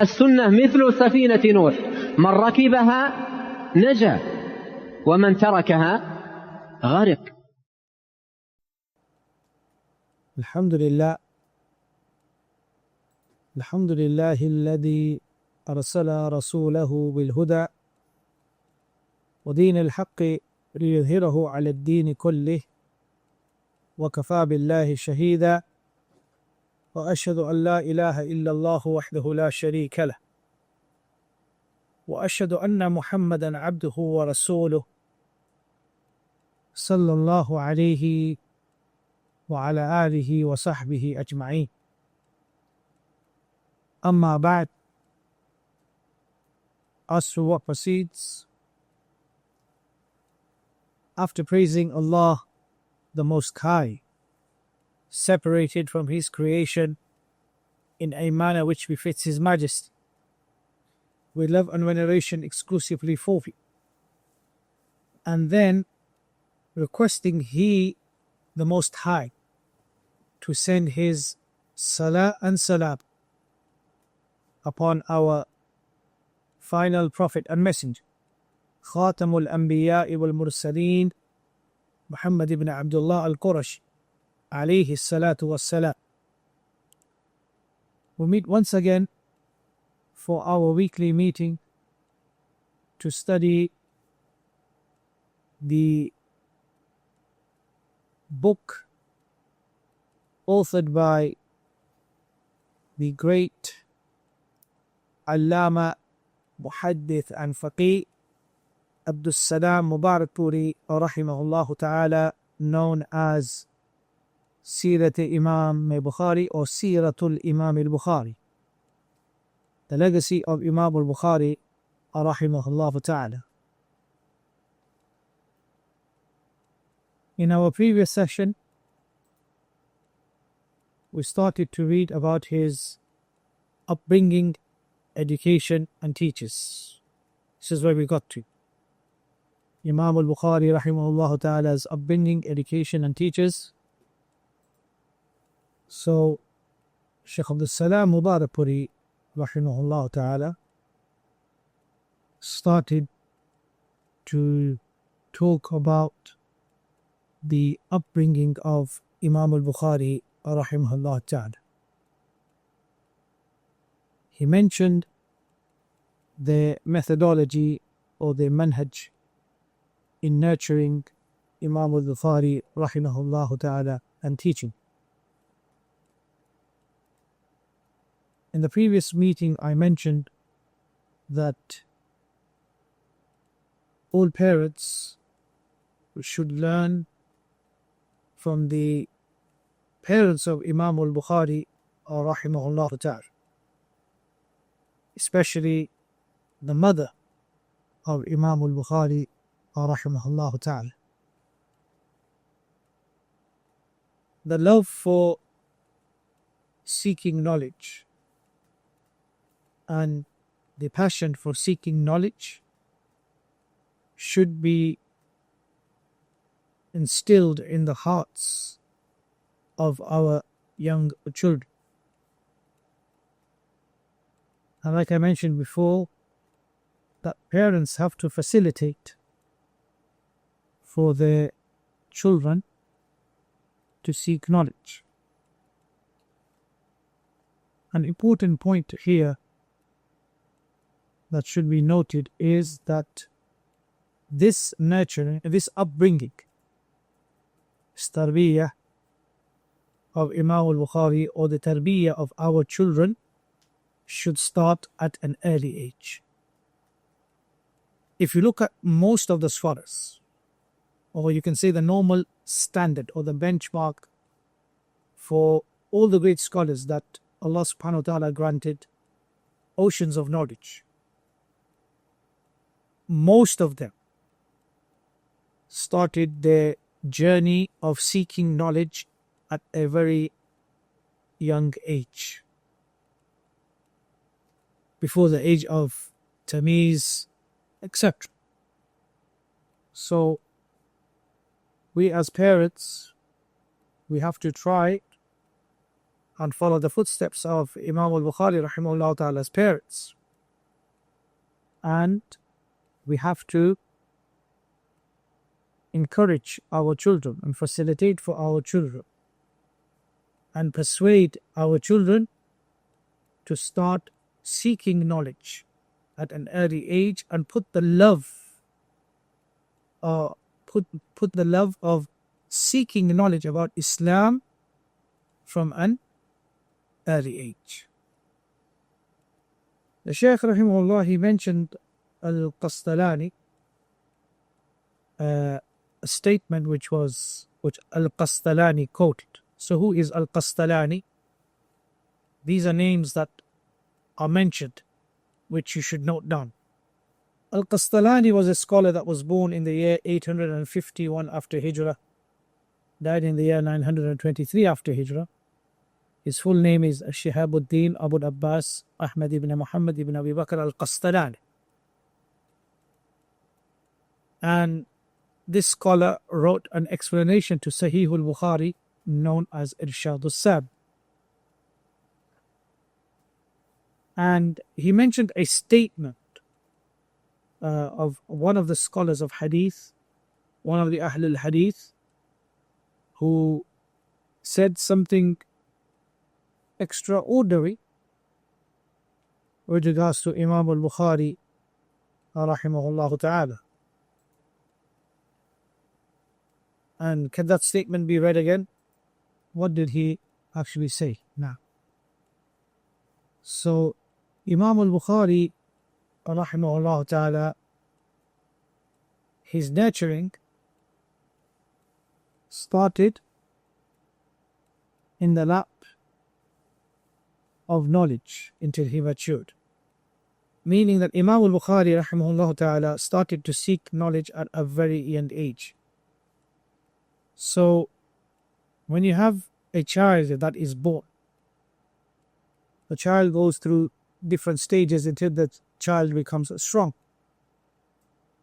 السنة مثل سفينة نوح، من ركبها نجا ومن تركها غرق. الحمد لله الذي أرسل رسوله بالهدى ودين الحق ليظهره على الدين كله وكفى بالله شهيدا وأشهد أن لا إله إلا الله وحده لا شريك له وأشهد أن محمدا عبده ورسوله صلى الله عليه وعلى آله وصحبه أجمعين. أما بعد, as to what proceeds, after praising Allah the Most High, separated from His creation in a manner which befits His Majesty, with love and veneration exclusively for Him, and then requesting He, the Most High, to send His Salah and Salam upon our final Prophet and Messenger, Khatamul Anbiya wal Mursaleen, Muhammad ibn Abdullah al-Qurashi, alayhi salatu wassalam. We meet once again for our weekly meeting to study the book authored by the great al-Allāmah, Muhaddith and Faqih, al-Salām Mubārakpūrī, rahimahullah ta'ala, known as Imām al-Bukhārī or Imām al-Bukhārī, the legacy of Imam al-Bukhari, rahimahullah ta'ala. In our previous session, we started to read about his upbringing, education and teachers. This is where we got to. Imam al-Bukhari, rahimahullah ta'ala's upbringing, education and teachers. So, Shaykh al-Salām Mubārakpūrī, rahimahullah ta'ala, started to talk about the upbringing of Imam al-Bukhari, rahimahullah ta'ala. He mentioned the methodology or the manhaj in nurturing Imam al-Bukhari, rahimahullah ta'ala, and teaching. In the previous meeting, I mentioned that all parents should learn from the parents of Imam al-Bukhari, rahimahullah ta'ala, especially the mother of Imam al-Bukhari, rahimahullah ta'ala. The love for seeking knowledge and the passion for seeking knowledge should be instilled in the hearts of our young children. And like I mentioned before, that parents have to facilitate for their children to seek knowledge. An important point here that should be noted is that this nurturing, this upbringing, tarbiyah of Imam al-Bukhari, or the tarbiyah of our children, should start at an early age. If you look at most of the scholars, or you can say the normal standard or the benchmark for all the great scholars that Allah subhanahu wa ta'ala granted oceans of knowledge, most of them started their journey of seeking knowledge at a very young age, before the age of Tamiz, etc. So we as parents, we have to try and follow the footsteps of Imam al-Bukhari rahimahullah ta'ala's parents. And we have to encourage our children and facilitate for our children and persuade our children to start seeking knowledge at an early age and put the love of seeking knowledge about Islam from an early age. The Shaykh rahimahullah, he mentioned al-Qastalani, a statement which al-Qastalani quoted. So who is al-Qastalani? These are names that are mentioned, which you should note down. Al-Qastalani was a scholar that was born in the year 851 after Hijrah, died in the year 923 after Hijrah. His full name is Shihabuddin Abu Abbas Ahmad ibn Muhammad ibn Abi Bakr al-Qastalani. And this scholar wrote an explanation to Sahih al-Bukhari known as Irshad al-Sab. And he mentioned a statement of one of the scholars of Hadith, one of the Ahl al-Hadith, who said something extraordinary with regards to Imam al-Bukhari rahimahullah ta'ala. And can that statement be read again? What did he actually say now? So Imam al-Bukhari rahimahullah ta'ala, his nurturing started in the lap of knowledge until he matured. Meaning that Imam al-Bukhari rahimahullah ta'ala started to seek knowledge at a very young age. So when you have a child that is born, the child goes through different stages until the child becomes strong.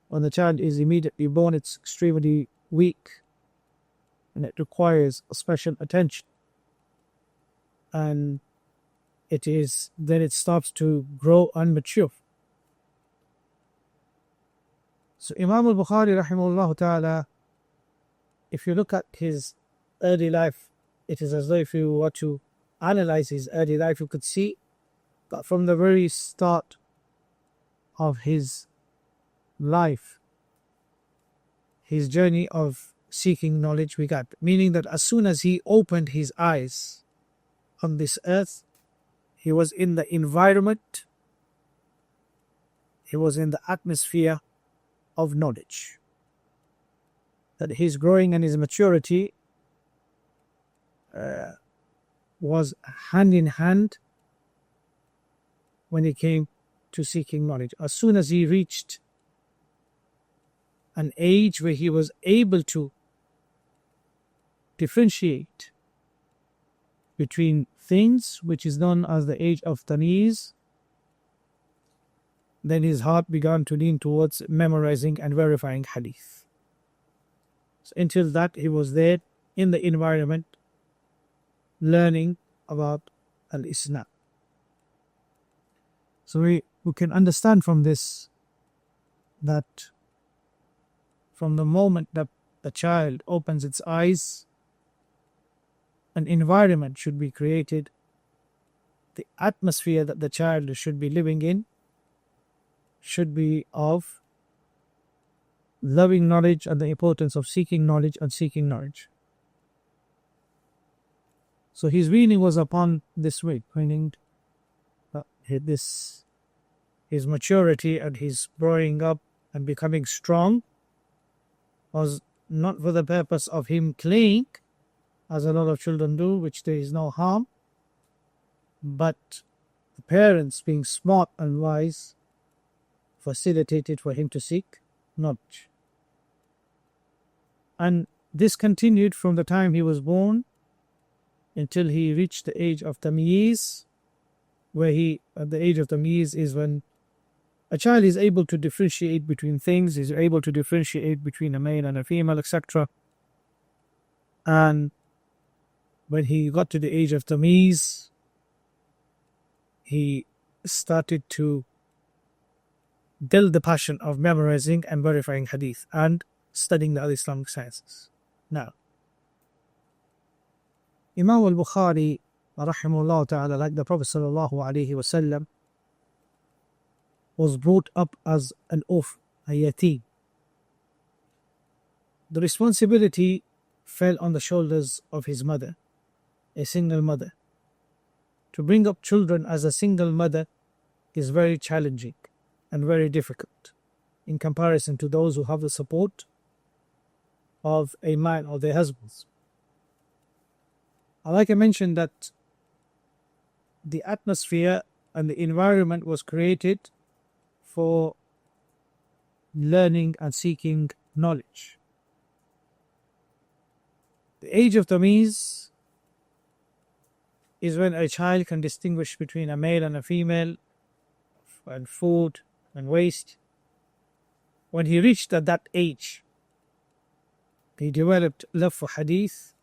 When the child is immediately born, it's extremely weak and it requires special attention. And then it starts to grow and mature. So Imam al-Bukhari rahimahullah ta'ala, if you look at his early life, it is as though if you were to analyze his early life, you could see that from the very start of his life, his journey of seeking knowledge began. Meaning that as soon as he opened his eyes on this earth, he was in the environment, he was in the atmosphere of knowledge. That his growing and his maturity was hand in hand when it came to seeking knowledge. As soon as he reached an age where he was able to differentiate between things, which is known as the age of Tamīz, then his heart began to lean towards memorizing and verifying hadith. So until that, he was there in the environment learning about al-Islam. So we can understand from this that from the moment that the child opens its eyes, an environment should be created. The atmosphere that the child should be living in should be of loving knowledge and the importance of seeking knowledge and seeking knowledge. So his weaning was upon this way, meaning his maturity and his growing up and becoming strong was not for the purpose of him playing, as a lot of children do, which there is no harm, but the parents, being smart and wise, facilitated for him to seek knowledge. And this continued from the time he was born until he reached the age of Tamīz, where at the age of Tamīz is when a child is able to differentiate between things, is able to differentiate between a male and a female, etc. And when he got to the age of Tamīz, he started to build the passion of memorizing and verifying hadith and studying the other Islamic sciences. Now, Imam al-Bukhari, rahimahullah ta'ala, like the Prophet sallallahu alaihi wasallam, was brought up as an orphan, a yatim. The responsibility fell on the shoulders of his mother, a single mother. To bring up children as a single mother is very challenging and very difficult in comparison to those who have the support of a man or their husbands. Like I mentioned, that the atmosphere and the environment was created for learning and seeking knowledge. The age of Tamīz is when a child can distinguish between a male and a female, and food and waste. When he reached at that age, he developed love for hadith,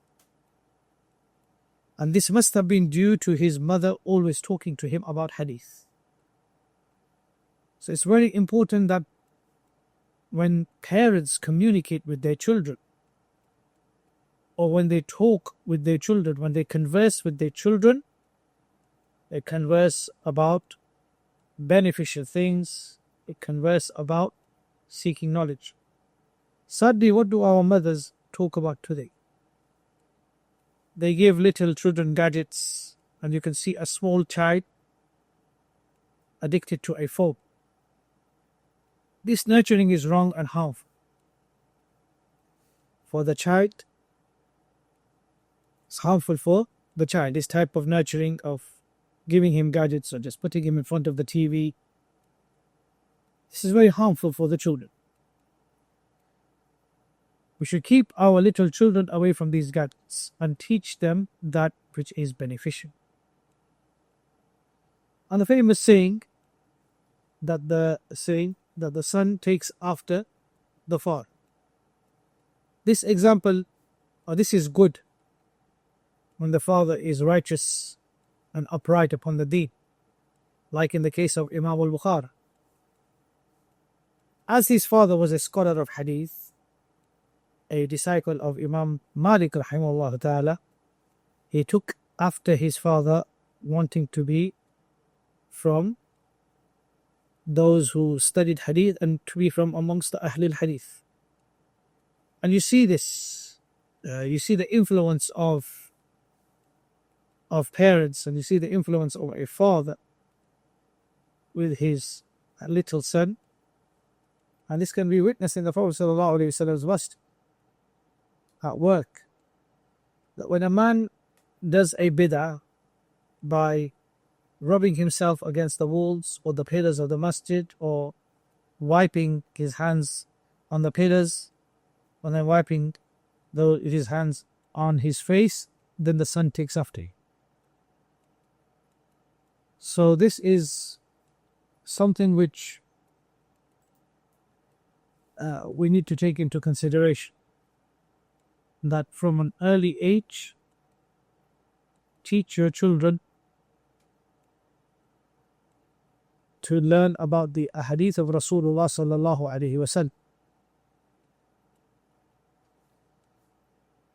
and this must have been due to his mother always talking to him about hadith. So it's very important that when parents communicate with their children, or when they talk with their children, when they converse with their children, they converse about beneficial things, they converse about seeking knowledge. Sadly, what do our mothers talk about today? They give little children gadgets, and you can see a small child addicted to a phone. This nurturing is wrong and harmful for the child. It's harmful for the child, this type of nurturing of giving him gadgets or just putting him in front of the TV. This is very harmful for the children. We should keep our little children away from these gadgets and teach them that which is beneficial. And the famous saying that the son takes after the father. This example, or this is good when the father is righteous and upright upon the deen, like in the case of Imam al-Bukhari. As his father was a scholar of hadith, a disciple of Imam Malik rahimahullah ta'ala, he took after his father, wanting to be from those who studied hadith and to be from amongst the Ahlul Hadith. And you see this, you see the influence of parents, and you see the influence of a father with his little son. And this can be witnessed in the Prophet ﷺ's masjid at work, that when a man does a bid'ah by rubbing himself against the walls or the pillars of the masjid, or wiping his hands on the pillars, and then wiping his hands on his face, then the son takes after him. So this is something which we need to take into consideration, that from an early age, teach your children to learn about the ahadith of Rasulullah sallallahu alaihi wasallam.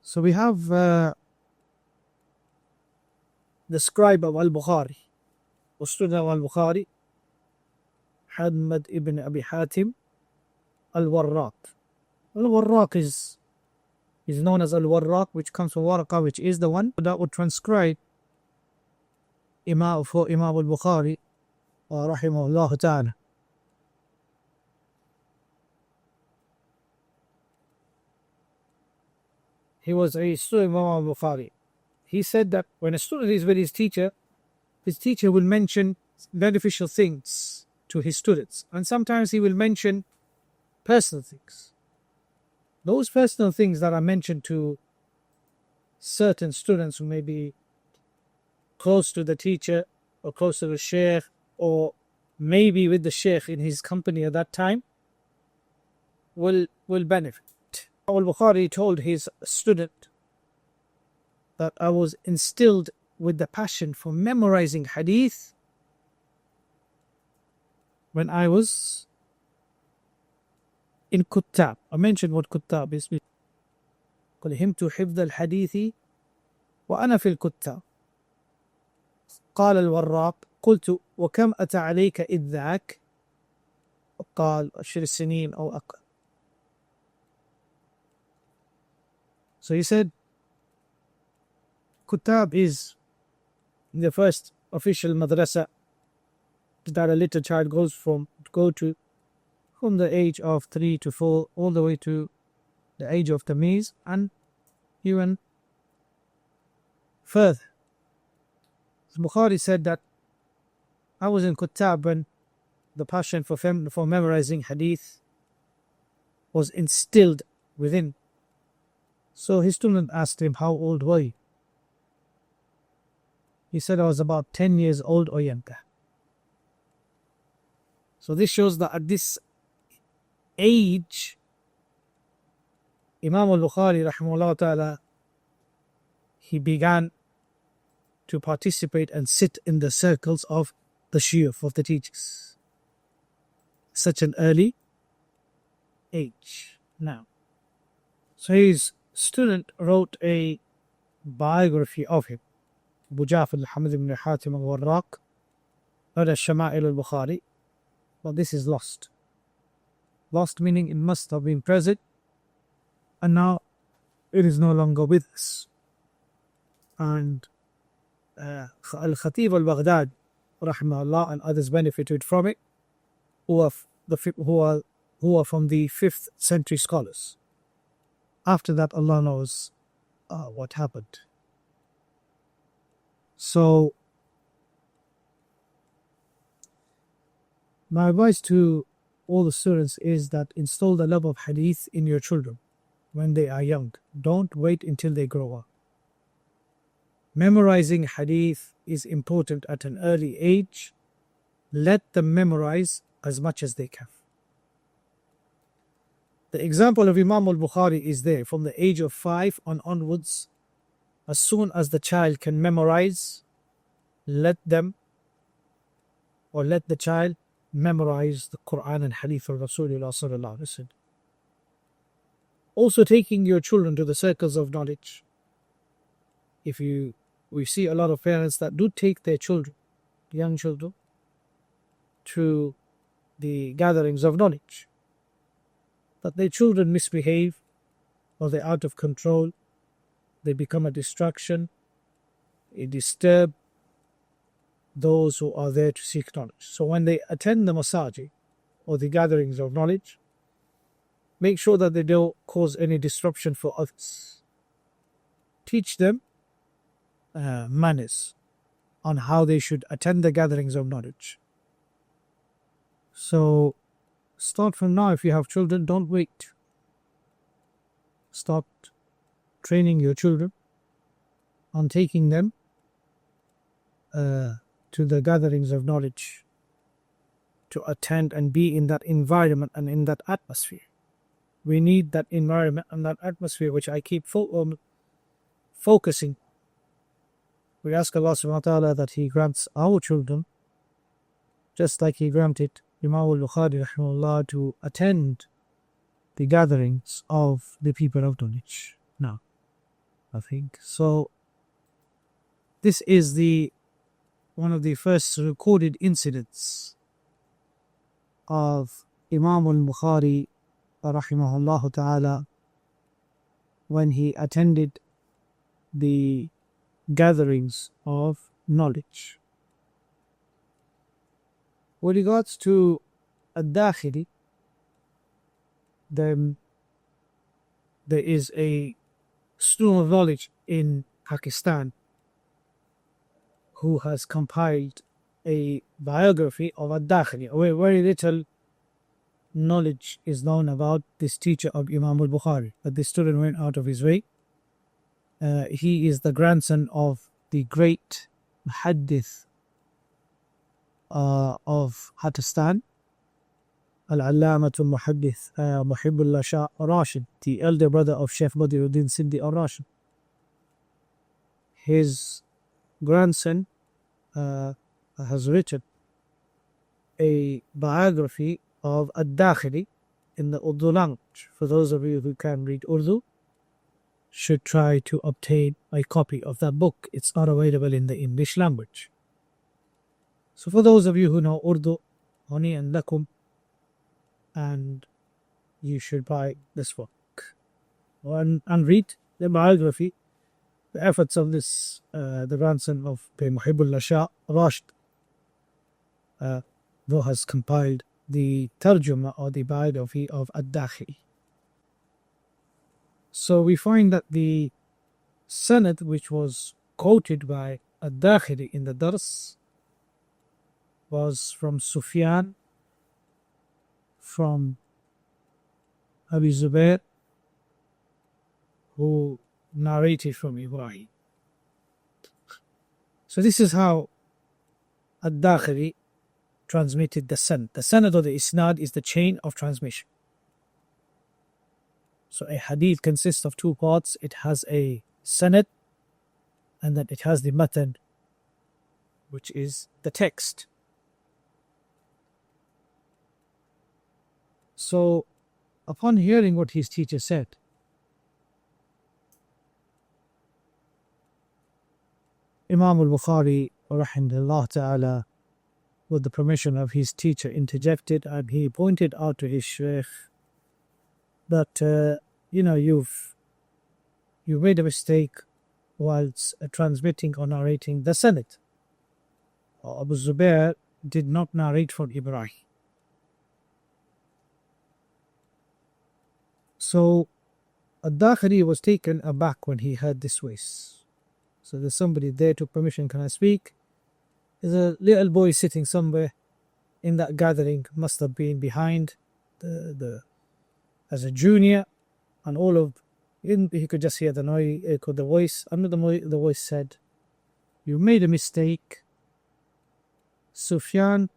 So we have the scribe of al-Bukhari, Ustad of al-Bukhari, Muhammad ibn Abi Hatim al-Warraq. Al-Warraq is known as al-Warraq, which comes from Waraqa, which is the one that would transcribe Imam for Imam al-Bukhari, rahimahullah ta'ala. He was a student of Imam al-Bukhari. He said that when a student is with his teacher will mention beneficial things to his students, and sometimes he will mention personal things. Those personal things that are mentioned to certain students who may be close to the teacher or close to the Shaykh, or maybe with the Shaykh in his company at that time, will benefit. Al-Bukhari told his student that I was instilled with the passion for memorizing hadith when I was in Kuttab. I mentioned what Kuttab is. قلهمت حفظ الحديث وأنا في الكتاب. قال الوراق قلت وكم أتى عليك إذ ذاك؟ قال 10 سنين أو أقل. So he said, Kuttab is the first official madrasa that a little child go to from the age of 3 to 4 all the way to the age of Tamiz and even further. Bukhari said that I was in Kuttab when the passion for memorizing hadith was instilled within. So his student asked him, how old were you? He said, I was about 10 years old or younger. So this shows that at this age, Imam al-Bukhari, rahimahullah ta'ala, he began to participate and sit in the circles of the shuyukh, of the teachers. Such an early age. Now, so his student wrote a biography of him. Abu Ja'far al-Hamd ibn Hatim al-Warraq, not as Shama'il al-Bukhari, but this is lost. Lost meaning it must have been present and now it is no longer with us. And Al-Khatib al-Baghdad, rahimahullah, and others benefited from it, who are from the 5th century scholars. After that, Allah knows what happened. So, my advice to all the students is that install the love of hadith in your children when they are young. Don't wait until they grow up. Memorizing hadith is important at an early age. Let them memorize as much as they can. The example of Imam al-Bukhari is there from the age of 5 onwards. As soon as the child can memorize, let the child memorize the Quran and Hadith of Rasulullah sallallahu alaihi wasallam. Also taking your children to the circles of knowledge. We see a lot of parents that do take their children, young children, to the gatherings of knowledge. But their children misbehave, or they're out of control, they become a distraction, they disturb those who are there to seek knowledge. So when they attend the masajid or the gatherings of knowledge, make sure that they don't cause any disruption for others. Teach them manners on how they should attend the gatherings of knowledge. So start from now. If you have children, don't wait. Start training your children on taking them to the gatherings of knowledge, to attend and be in that environment and in that atmosphere. We need that environment and that atmosphere, which I keep focusing. We ask Allah subhanahu wa ta'ala that He grants our children, just like He granted Imam al-Bukhari rahimahullah to attend the gatherings of the people of knowledge. Now, I think so. This is one of the first recorded incidents of Imam al-Bukhari rahimahullah ta'ala when he attended the gatherings of knowledge. With regards to al-Dakhili, then there is a student of knowledge in Pakistan who has compiled a biography of al-Dakhili, where very little knowledge is known about this teacher of Imam al-Bukhari, but this student went out of his way. He is the grandson of the great muhaddith of Pakistan, al-ʿAllāmah al-Muhaddith Muhibbullah Shah al-Rashid, the elder brother of Shaykh Badruddin Siddi al-Rashid. his grandson has written a biography of al-Dakhili in the Urdu language. For those of you who can read Urdu, should try to obtain a copy of that book. It's not available in the English language. So for those of you who know Urdu, Hani and Lakum, and you should buy this book and read the biography, the efforts of this, the grandson of Muhibbullah Shah Rashid, who has compiled the tarjuma or the biography of al-Dakhili. So we find that the sanad which was quoted by al-Dakhili in the dars was from Sufyan, from Abi Zubair, who narrated from Ibrahim. So this is how al-Dakhili transmitted the sanad. The sanad or the isnad is the chain of transmission. So a hadith consists of two parts. It has a sanad, and then it has the matan, which is the text. So upon hearing what his teacher said, Imam al-Bukhari rahimahullah ta'ala, with the permission of his teacher, interjected, and he pointed out to his shaykh that you've made a mistake whilst transmitting or narrating the sanad. Abu Zubair did not narrate from Ibrahim. So al-Dakhili was taken aback when he heard this voice. So there's somebody there, took permission, can I speak? There's a little boy sitting somewhere in that gathering, must have been behind as a junior, and he could just hear the noise, the voice. Under the voice said, "You made a mistake. Sufyan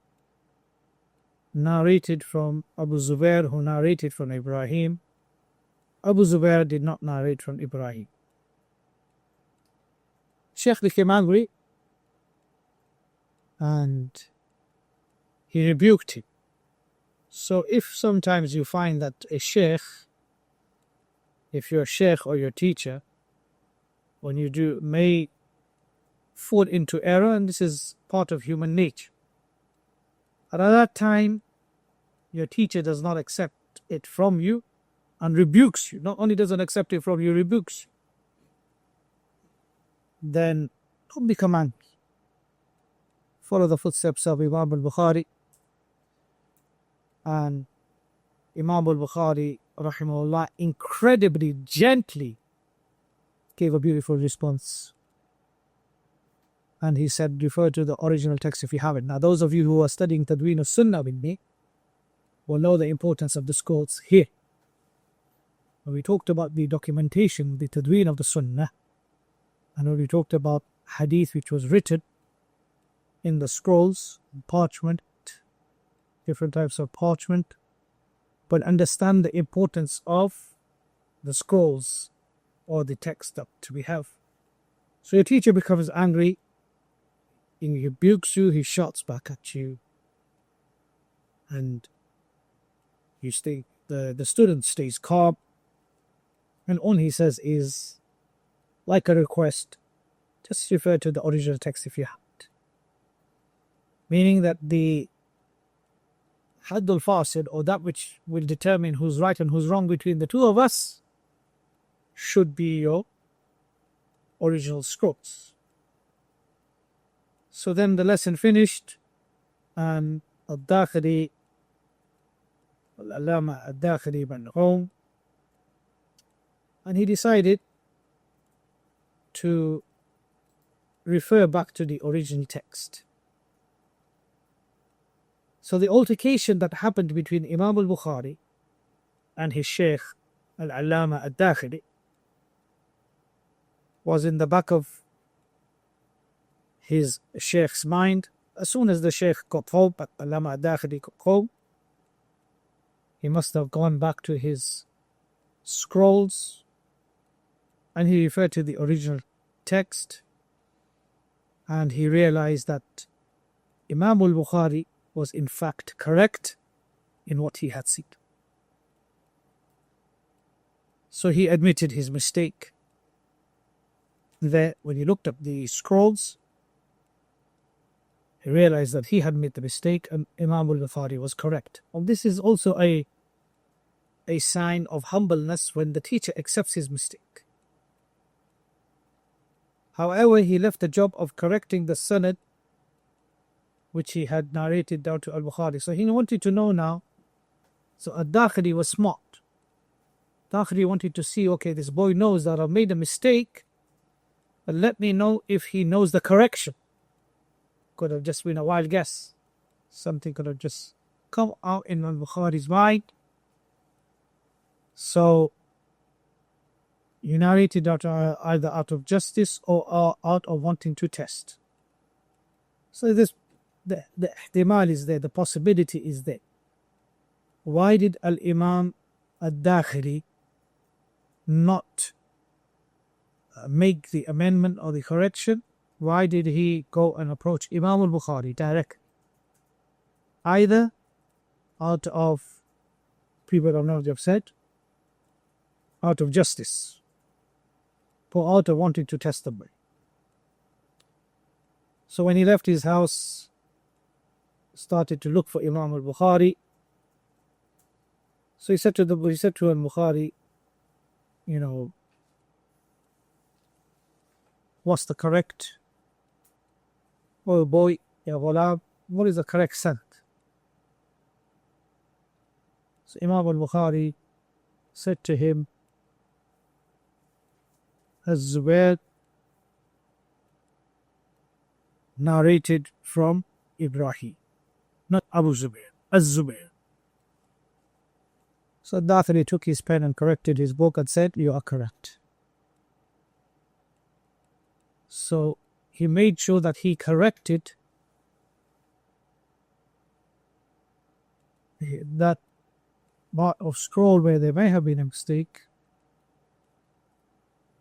narrated from Abu Zubair, who narrated from Ibrahim. Abu Zubair did not narrate from Ibrahim." Shaykh became angry and he rebuked him. So if sometimes you find that if you're a shaykh or your teacher, when you do, may fall into error, and this is part of human nature, and at that time your teacher does not accept it from you and rebukes you, not only doesn't accept it from you, rebukes you, then don't become angry. Follow the footsteps of Imam al-Bukhari. And Imam al-Bukhari rahimahullah incredibly gently gave a beautiful response. And he said, refer to the original text if you have it. Now those of you who are studying Tadween al-Sunnah with me will know the importance of the scrolls here. When we talked about the documentation, the Tadween of the Sunnah, and when we talked about hadith which was written in the scrolls, parchment, different types of parchment, but understand the importance of the scrolls or the text that we have. So your teacher becomes angry, he rebukes you, he shouts back at you, and you stay. The student stays calm, and all he says is, like a request, just refer to the original text if you have it. Meaning that the Hadd al-Fasid, or that which will determine who's right and who's wrong between the two of us, should be your original scrolls. So then the lesson finished, and al-Dakhili, al-ʿAllāmah al-Dakhili went home, and he decided to refer back to the original text. So the altercation that happened between Imam al-Bukhari and his Shaykh al-ʿAllāmah al-Dakhili was in the back of his Shaykh's mind. As soon as the Shaykh got home, al-ʿAllāmah al-Dakhili got home, he must have gone back to his scrolls, and he referred to the original text, and he realized that Imam al-Bukhari was in fact correct in what he had seen. So he admitted his mistake. There, when he looked up the scrolls, he realized that he had made the mistake and Imam al-Bukhari was correct. And this is also a sign of humbleness when the teacher accepts his mistake. However, he left the job of correcting the sanad which he had narrated down to al-Bukhari. So he wanted to know now. So al-Dakhili was smart. Dakhili wanted to see, okay, this boy knows that I've made a mistake, but let me know if he knows the correction. Could have just been a wild guess. Something could have just come out in al-Bukhari's mind. So you narrated out either out of justice or out of wanting to test. So this the ihtimal is there, the possibility is there. Why did al-Imam al-Dakhili not make the amendment or the correction? Why did he go and approach Imam al-Bukhari direct? Either out of, people of knowledge have said, out of justice, or out of wanting to test the boy. So when he left his house, started to look for Imam al-Bukhari. So he said to al-Bukhari, you know, what's the correct? Oh boy, ya ghulam, what is the correct sanad? So Imam al-Bukhari said to him, al-Zubayr narrated from Ibrahim, not Abu Zubayr, al-Zubayr. So Dakhili took his pen and corrected his book and said, you are correct. So he made sure that he corrected that part of scroll where there may have been a mistake,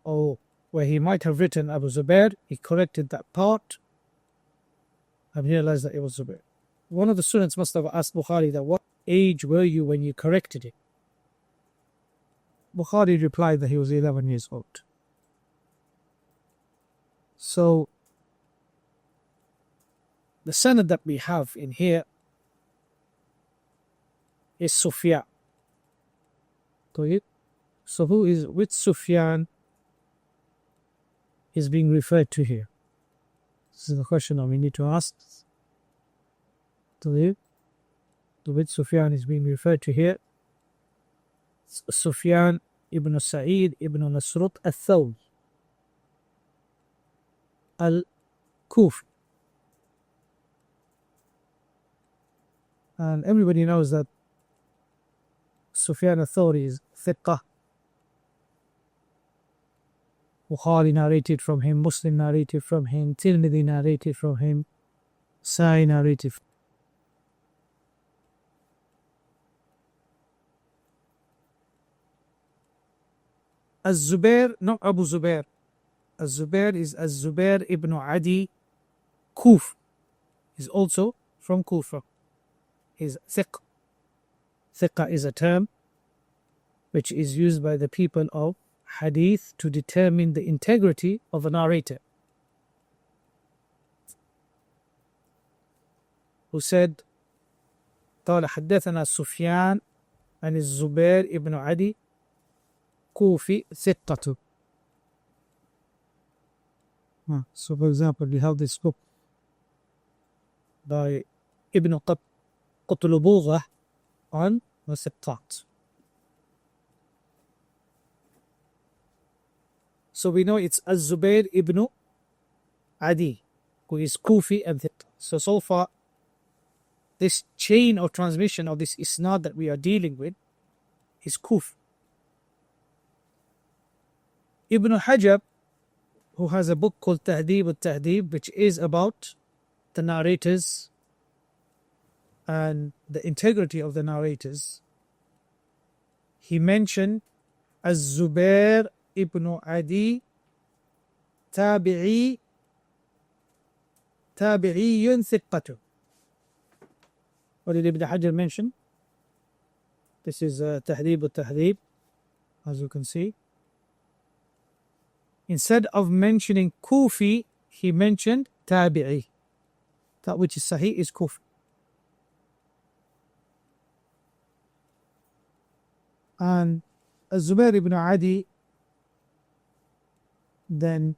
or where he might have written Abu Zubayr. He corrected that part and realized that it was Zubayr. One of the students must have asked Bukhari that, what age were you when you corrected it? Bukhari replied that he was 11 years old. So the sanad that we have in here is Sufyan. So which Sufyan is being referred to here? This is the question that we need to ask. To which Sufyan is being referred to here? Sufyan ibn Sa'id ibn Nasrut al-Thawri al-Kufi. And everybody knows that Sufyan al-Thawri is thiqah. Bukhari narrated from him, Muslim narrated from him, Tirmidhi narrated from him, Sa'i narrated from him. Al-Zubayr, not Abu Zubayr. Al-Zubayr is Al-Zubayr ibn Adi Kuf. He's also from Kufa. He's thiq. Thiqa is a term which is used by the people of hadith to determine the integrity of a narrator. Who said, قال حدثنا سفيان عن الزبير ابن عدي كوفي ثقة. So for example, we have this book by Ibn Qutlubughah on the Siqat. So we know it's Al-Zubayr ibn Adi, who is Kufi and Thiqa. So far, this chain of transmission of this isnad that we are dealing with is Kufi. Ibn Hajar, who has a book called Tahdib al-Tahdib, which is about the narrators and the integrity of the narrators, he mentioned Az-Zubair ibn Adi Tabi'i تابعي ثقة. What did Ibn Hajar mention? This is Tahdhib al-Tahdhib, as you can see. Instead of mentioning Kufi, he mentioned Tabi'i. That which is Sahih is Kufi. And Zubair ibn Adi, then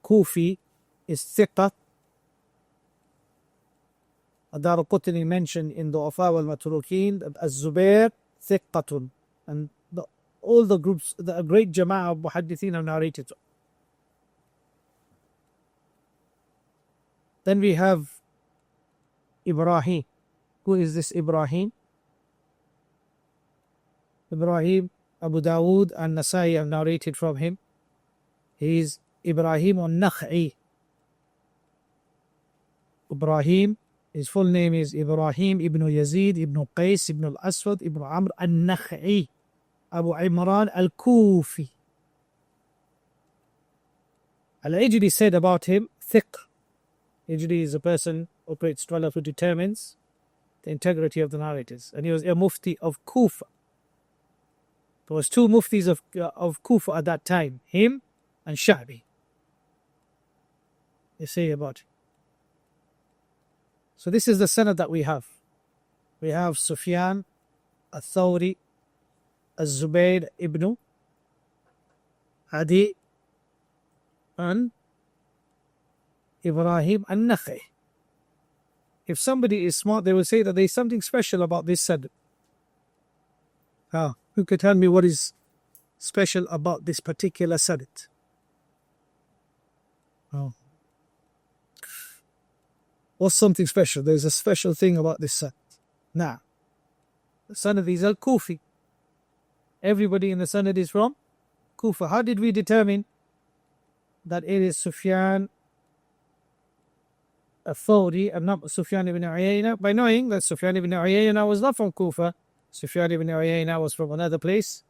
Kufi is Thiqah. Ad-Daraqutni mentioned in the Du'afa wal-Matrukeen that Az-Zubair Thiqatun. And all the groups, the great Jama'ah of Muhaddithin have narrated. Then we have Ibrahim. Who is this Ibrahim? Ibrahim, Abu Dawood and Nasai have narrated from him. He is Ibrahim al-Nakh'i. Ibrahim, his full name is Ibrahim ibn Yazid ibn Qais ibn al-Aswad ibn Amr al-Nakh'i, Abu Imran al-Kufi. Al-Ijri said about him, thiq. Ijri is a person who operates 12 who determines the integrity of the narrators. And he was a mufti of Kufa. There was two muftis of Kufa at that time, him and Sha'bi. They say about it. So this is the sanad that we have. We have Sufyan, al-Thawri, al-Zubayr ibn Adi, and Ibrahim al-Nakhi. If somebody is smart, they will say that there is something special about this sanad. Who could tell me what is special about this particular sanad? Oh. What's something special? There's a special thing about this sanad. Now, the sanad is al-Kufi. Everybody in the sanad is from Kufa. How did we determine that it is Sufyan al-Thawri and not Sufyan ibn Uyayna? By knowing that Sufyan ibn Uyayna was not from Kufa. Sufyan ibn Uyayna was from another place.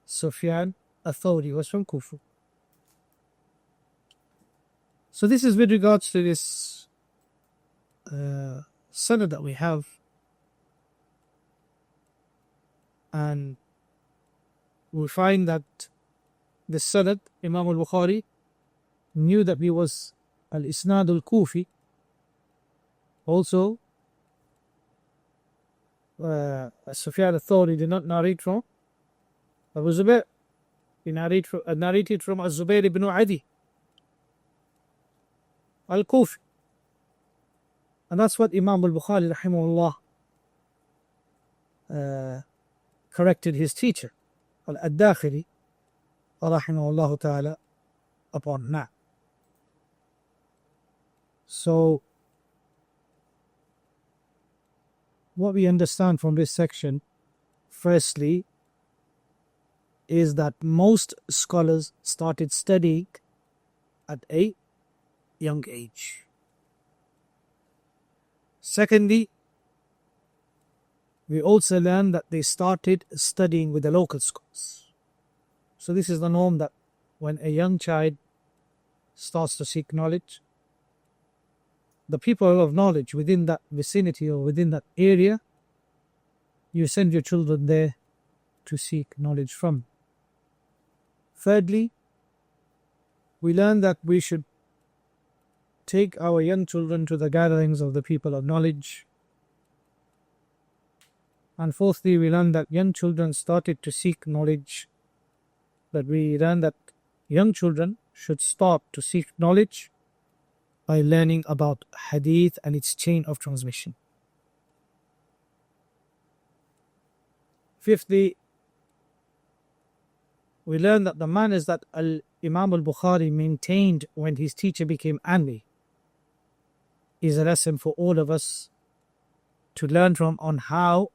Sufyan al-Thawri was from Kufa. So this is with regards to this sanad that we have. And we find that the sanad, Imam al-Bukhari, knew that he was al-Isnad al-Kufi. Also, Sufyan al-Thawri did not narrate from Abu Zubair. He narrated from al-Zubair ibn Adi al-Kufi. And that's what Imam al-Bukhari rahimahullah corrected his teacher al-Dakhili rahimahullah ta'ala upon that. So what we understand from this section, firstly, is that most scholars started studying at a young age. Secondly, we also learn that they started studying with the local schools. So this is the norm, that when a young child starts to seek knowledge, the people of knowledge within that vicinity or within that area, you send your children there to seek knowledge from. Thirdly, we learn that we should take our young children to the gatherings of the people of knowledge. And fourthly, we learn that young children started to seek knowledge, that we learn that young children should start to seek knowledge by learning about hadith and its chain of transmission. Fifthly, we learn that the manners that Imam al-Bukhari maintained when his teacher became angry is a lesson for all of us to learn from, on how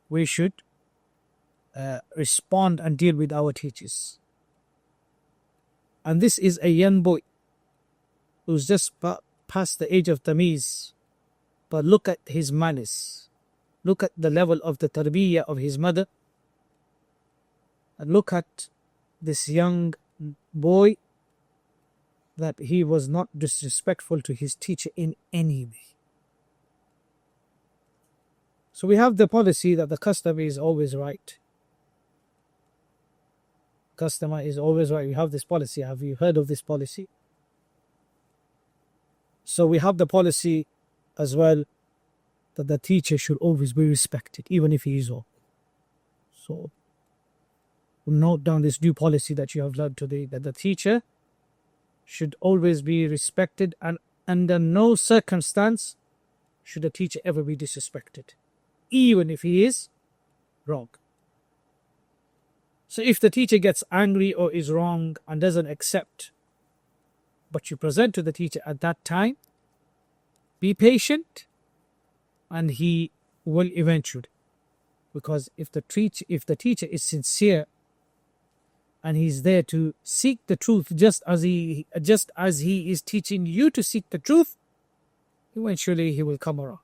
we should respond and deal with our teachers. And this is a young boy who's just past the age of tamiz, but look at his manners, look at the level of the tarbiyah of his mother, and look at this young boy, that he was not disrespectful to his teacher in any way. So we have the policy that the customer is always right. Customer is always right. We have this policy. Have you heard of this policy? So we have the policy as well that the teacher should always be respected, even if he is wrong. So note down this new policy that you have learned today, that the teacher should always be respected, and under no circumstance should a teacher ever be disrespected, even if he is wrong. So if the teacher gets angry or is wrong and doesn't accept, but you present to the teacher at that time, be patient and he will eventually. Because if the teacher is sincere and he's there to seek the truth just as he is teaching you to seek the truth, eventually he will come around.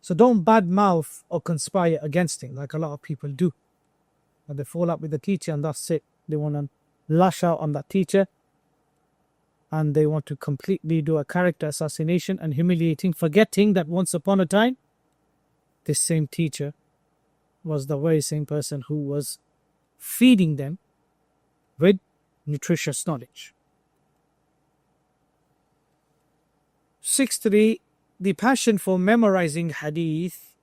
So don't badmouth or conspire against him like a lot of people do. And they fall up with the teacher and that's it. They want to lash out on that teacher and they want to completely do a character assassination and humiliating, forgetting that once upon a time, this same teacher was the very same person who was feeding them with nutritious knowledge. 6.3. The passion for memorizing hadith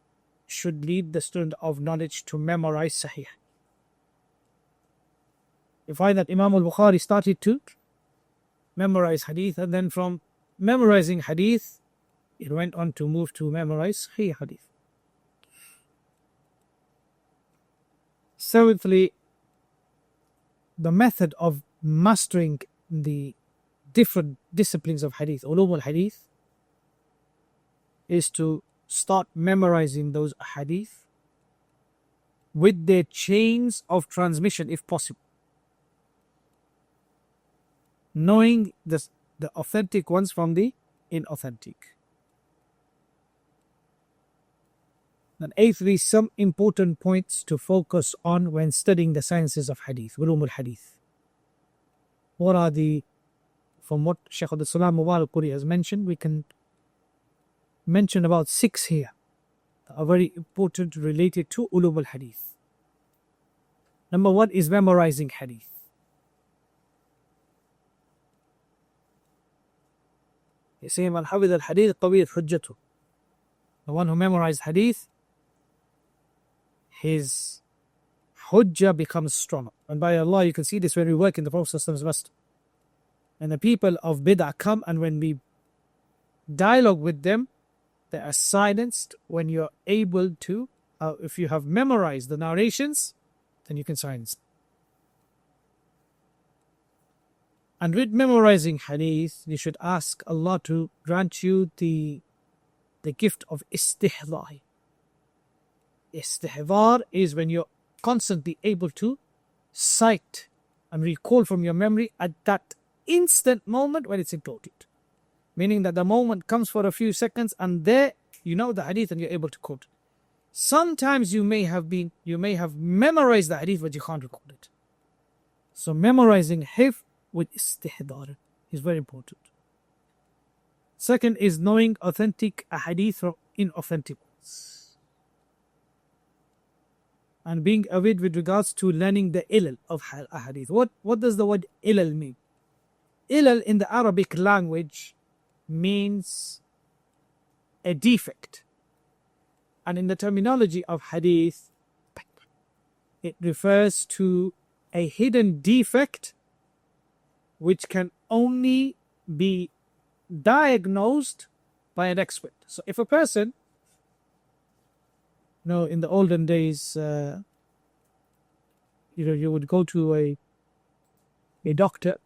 should lead the student of knowledge to memorize Sahih. You find that Imam al-Bukhari started to memorize hadith, and then from memorizing hadith, it went on to move to memorize Sahih hadith. 7thly, the method of mastering the different disciplines of hadith, ulum al-hadith, is to start memorizing those hadith with their chains of transmission if possible. Knowing the authentic ones from the inauthentic. And 8thly, some important points to focus on when studying the sciences of hadith, ulum al-hadith. What are from what Shaykh al-Salām Mubārakpūrī has mentioned, we can mention about 6 here that are very important related to ulum al-hadith. Number 1 is memorizing hadith. You say, "Man hafidha al-hadith qawiyat hujjatuh." The one who memorized hadith, his hujjah becomes stronger. And by Allah, you can see this when we work in the Prophet's masjid. And the people of bid'ah come, and when we dialogue with them, they are silenced. When you're able to, if you have memorized the narrations, then you can silence. And with memorizing hadith, you should ask Allah to grant you the gift of istihdar. Istihdar is when you're constantly able to cite and recall from your memory at that instant moment when it's important. Meaning that the moment comes for a few seconds and there you know the hadith and you're able to quote. Sometimes you may have memorized the hadith but you can't recall it. So memorizing hifz with istihdar is very important. Second is knowing authentic hadith from inauthentic ones. And being avid with regards to learning the ilal of hadith. What does the word ilal mean? Ilal in the Arabic language means a defect. And in the terminology of hadith, it refers to a hidden defect which can only be diagnosed by an expert. So if a person, in the olden days, you would go to a doctor.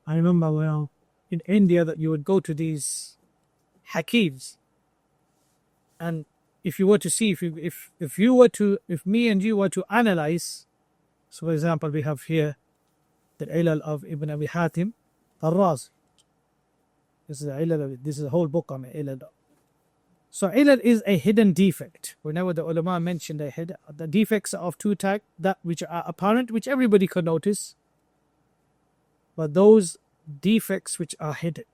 I remember in India that you would go to these hakims, and if you were to see, if me and you were to analyze, so for example, we have here the ilal of Ibn Abi Hatim al-Razi. This is a whole book on ilal. So ilal is a hidden defect. Whenever the ulama mention the defects are of two types, that which are apparent, which everybody can notice, but those defects which are hidden.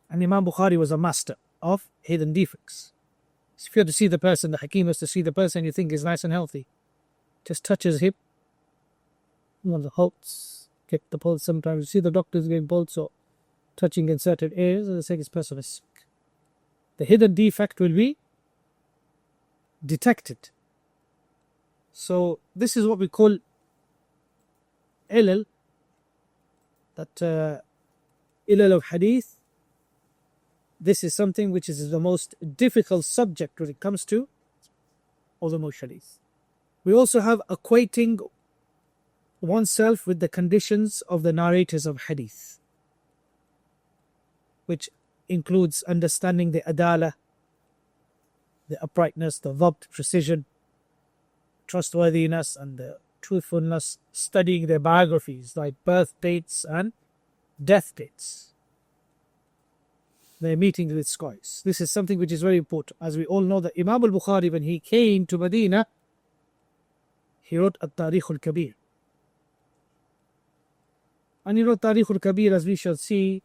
And Imam Bukhari was a master of hidden defects. So if you have to see the person, the Hakim has to see the person you think is nice and healthy, just touch his hip, the Holtz, kick the pulse. Sometimes you see the doctors getting pulse or touching in certain areas, and they say this person is sick. The hidden defect will be detected. So this is what we call ilal, that ilal of hadith. This is something which is the most difficult subject when it comes to ulumul hadith. We also have equating oneself with the conditions of the narrators of hadith, which includes understanding the adala, the uprightness, the dhabt, precision, trustworthiness and the truthfulness, studying their biographies like birth dates and death dates, their meetings with scholars. This is something which is very important. As we all know that Imam al-Bukhari, when he came to Medina, he wrote al-Tarikh al-Kabir. And he wrote Tarikh al-Kabir, as we shall see,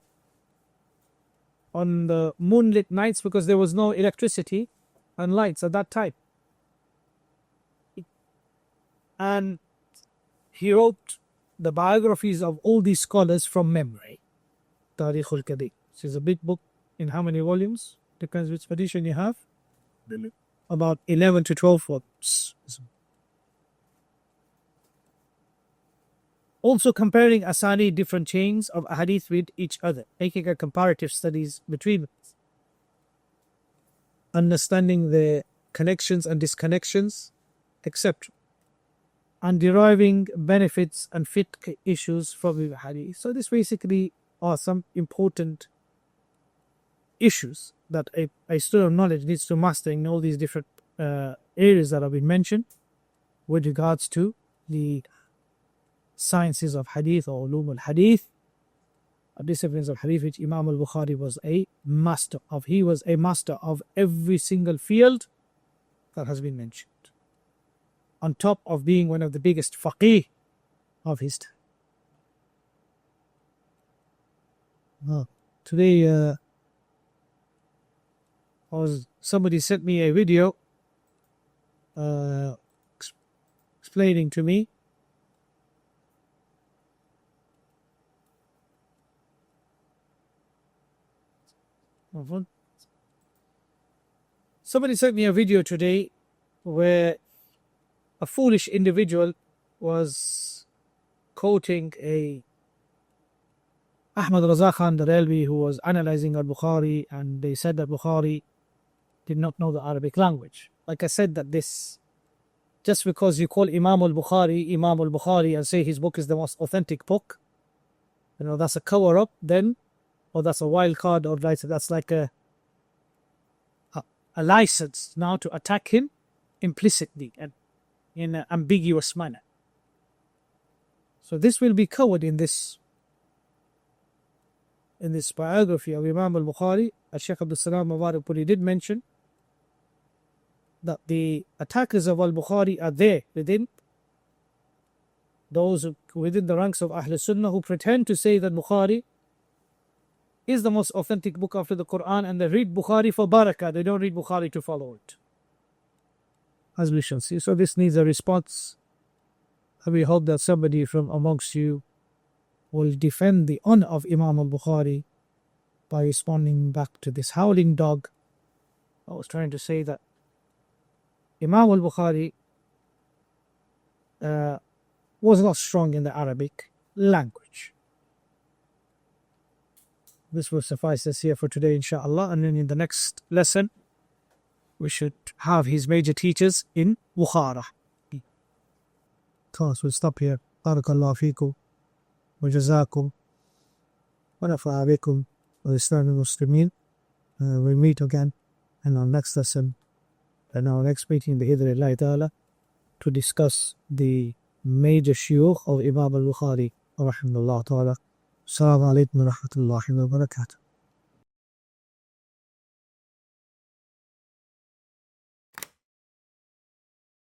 on the moonlit nights, because there was no electricity and lights at that time. And he wrote the biographies of all these scholars from memory. Tarikh al-Kabir. This is a big book. In how many volumes? Depends which edition you have. About 11 to 12 volumes. Also comparing asani, different chains of hadith with each other, making a comparative studies between them, understanding the connections and disconnections, etc., and deriving benefits and fiqh issues from the hadith. So this basically are some important issues that a student of knowledge needs to master in all these different areas that have been mentioned with regards to the sciences of hadith or ulum al-hadith, disciplines of hadith, which Imam al-Bukhari was a master of. He was a master of every single field that has been mentioned, on top of being one of the biggest faqih of his time. Today somebody sent me a video explaining to me somebody sent me a video today where a foolish individual was quoting a Ahmad Raza Khan Darelvi, who was analyzing al-Bukhari, and they said that Bukhari did not know the Arabic language. Like I said, that this, just because you call Imam al-Bukhari and say his book is the most authentic book, that's a cover-up then, or that's a wild card, or that's like a license now to attack him implicitly and in an ambiguous manner. So this will be covered in this biography of Imam al-Bukhari. Shaykh al-Salām Mubārakpūrī did mention that the attackers of al-Bukhari are there within those within the ranks of al-Sunnah who pretend to say that Bukhari is the most authentic book after the Quran, and they read Bukhari for barakah, they don't read Bukhari to follow it, as we shall see. So this needs a response, and we hope that somebody from amongst you will defend the honor of Imam al-Bukhari by responding back to this howling dog. I was trying to say that Imam al-Bukhari was not strong in the Arabic language. This will suffice us here for today, inshallah, and then in the next lesson we should have his major teachers in Bukhara. Class will stop here. Barakallahu feekum wa jazākum wa nafa'a bikum wa Islam al-Muslimeen. We'll meet again in our next lesson and our next meeting bi-idhnillahi ta'ala to discuss the major shuyukh of Imam al-Bukhari rahimahullah ta'ala. Assalamu alaikum wa rahmatullahi wa barakatuh.